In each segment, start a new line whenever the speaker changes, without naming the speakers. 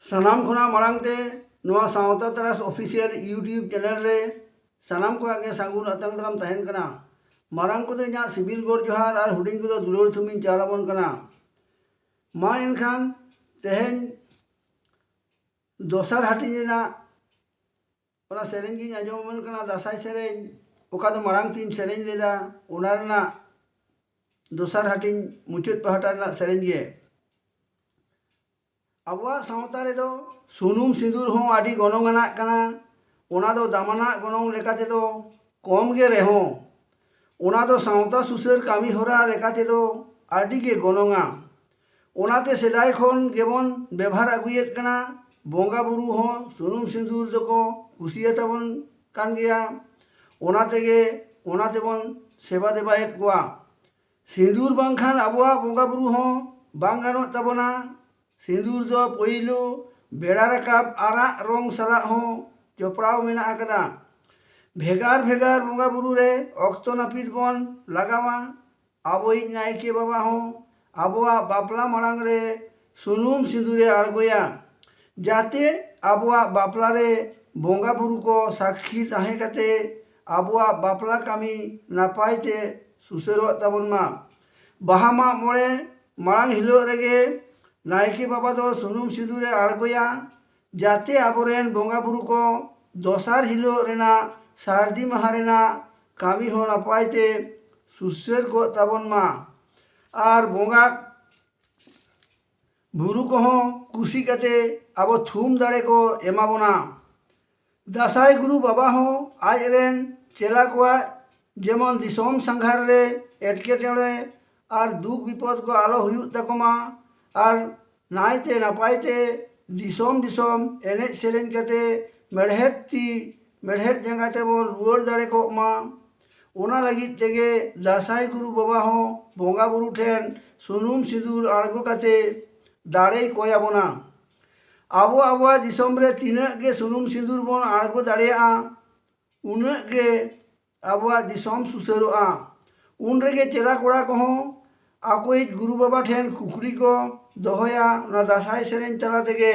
सानाम खुना मांगते नोआ सावता तरास ऑफिशियल यूट्यूब चैनल रे सानाम को आगे सागुन अतंग दाराम तहन कना मारांग को इना सिबिल गोर जोहार और हुडिंग को दुलुर थुमिन चालाबन कना मा एनखान तेहेन दोसर हाटिना ओना सेरेंज गिन आजोमन कना दासाई सेरेंज ओका दो मारांग तीन सेरेंज लेदा ओना रना दोसर हाटिन मुचुत पहाटा रना सेरेंज गे अबुआ सावता रे दो सुनुम सिंदूर हो आदि गनोंगाना कना ओना दो दामाना गनोंग लेकाते दो कम गे रेहो ओना दो सावता सुसर कामी होरा लेकाते दो आदि गे गनोंगा ओनाते सेदाय खन गेबन बेभार आगुयेत कना बोंगा बुरु हो सुनुम सिंदूर दको कुसियाताबन कान गया ओनाते बन सेवा देबायत कोआ सिंदूर बांखान अबुआ बोंगा बुरु हो बांग गानोत ताबना सिंदूर दो पहिलो बेड़ा राकाब आरा रंग सला हो जपड़ाव मेना आकदा भेगार भेगार बोंगा बुरु रे अक्तो नापित बन लगावा आबोई नायके बाबा हो आबुआ बापला मांग रे सुनुम सिंदूरे आड़गोया जाते आबुआ बापला रे बोंगा बुरु को साक्षी ताहे कते आबुआ बापला कामी नापायते सुसरो ताबन मा बाहा मा मोड़े मांग हिलो रेगे नायके बाबा दो सुनुम सिंदूरे आड़गोया जाते आबोरेन बोंगा बुरु को दोसार हिलो रेना सारदी माहा रेना कामी हो नापायते सुसर को ताबन मा और बोंगा बुरु को हो कुसी कते आबो थुम दाड़े को एमाबोना दासाई गुरु बाबा हो आज रेन चेला कोआ जेमन दिसोम संघार रे एटकेटोड़े और दुख विपद को आलो हुयुग ताकोमा और नायते नापायते दिसोम दिसोम एने सेरेंज कते मेढ़ेत जंगाते बन रुआर दाड़े को मा ओना लगित तेगे दासाई गुरु बाबा हो बोंगा बुरु ठेन सुनुम सिंदूर आड़गो कते दाड़े कोयाबोना आबो आबुआ दिसोम रे तीनाग गे सुनुम सिंदूर बन आड़गो दाड़ेया उनाग गे आबुआ दिसोम सुसरोआ उन रेगे चेला कोड़ा को हो आकोइज गुरु बाबा ठेन कुकड़ी को दोहया ना दासाई सेरेंज तला तेगे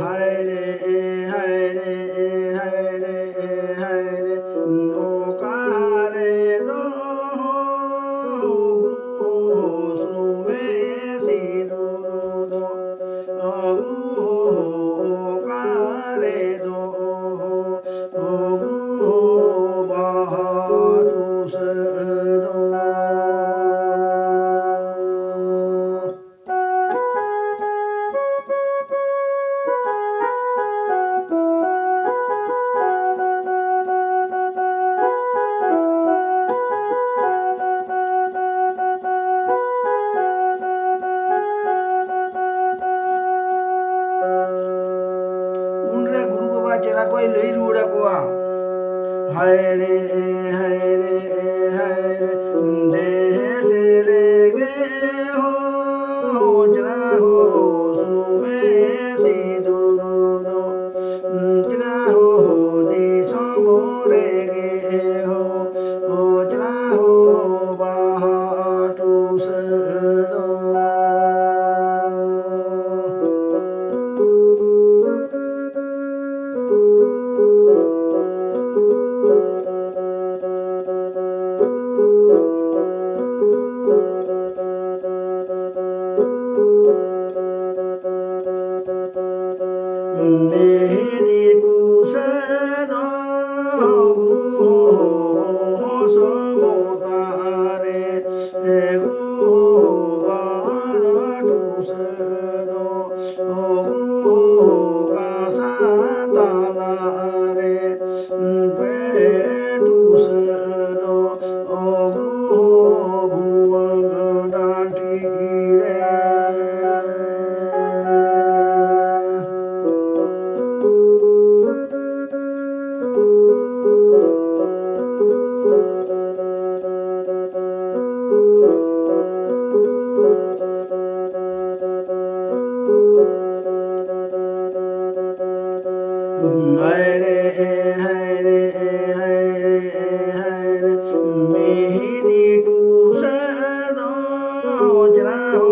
हाय रे हाय रे हाय रे हाय रे ओ कहाँ रे दो गुरु सुमे सिंदूर दो गुरु कहाँ रे दो गुरु बहादुर दो उनरे गुरु बाबा चेला कोई लई रुड़ा कोआ हाय रे हाय रे हाय रे देह से रे गे हो चला हो सुमे सिंदूर दो चला हो दिसोम रे गे हो चला हो बहाटूस दो मेरी दूसरा गुरु हो समोतारे गुरु बार दूसरो गुरु का साताला रे पे दूसरो गुरु भुवन डांटी रे हाय रे हाय रे हाय रे हाय रे मेरी दूसरा हो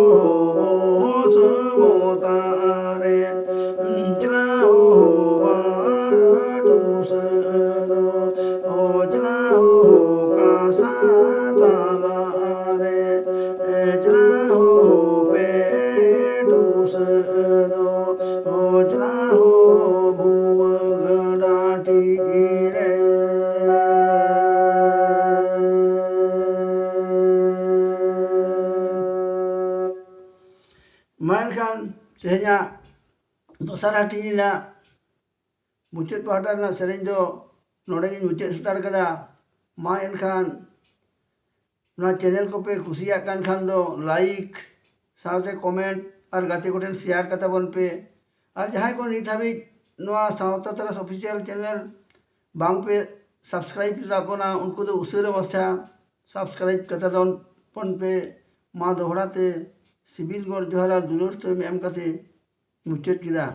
सुबोतारे चला हो टूस दो चला हो कासा ताला रे चला हो पे टूस दो चला हो भूव डाटी रे Mainkan sehingga dosar hati na mucet pada na sering do nodengin mucet setar kada mainkan na channel ko pe kusiya kan khan do like साथे कमेंट और गाते कोटेन शेयर कता बन पे और जहाँ को नहीं था भी नवा सावता तरह ऑफिशियल चैनल बांग पे सब्सक्राइब लापना उनको तो उसे अवस्था सब्सक्राइब कता दोन पन पे माँ दोहराते सिबिल गोर जोहरा दुलोर तो एम कते मुचेत किदा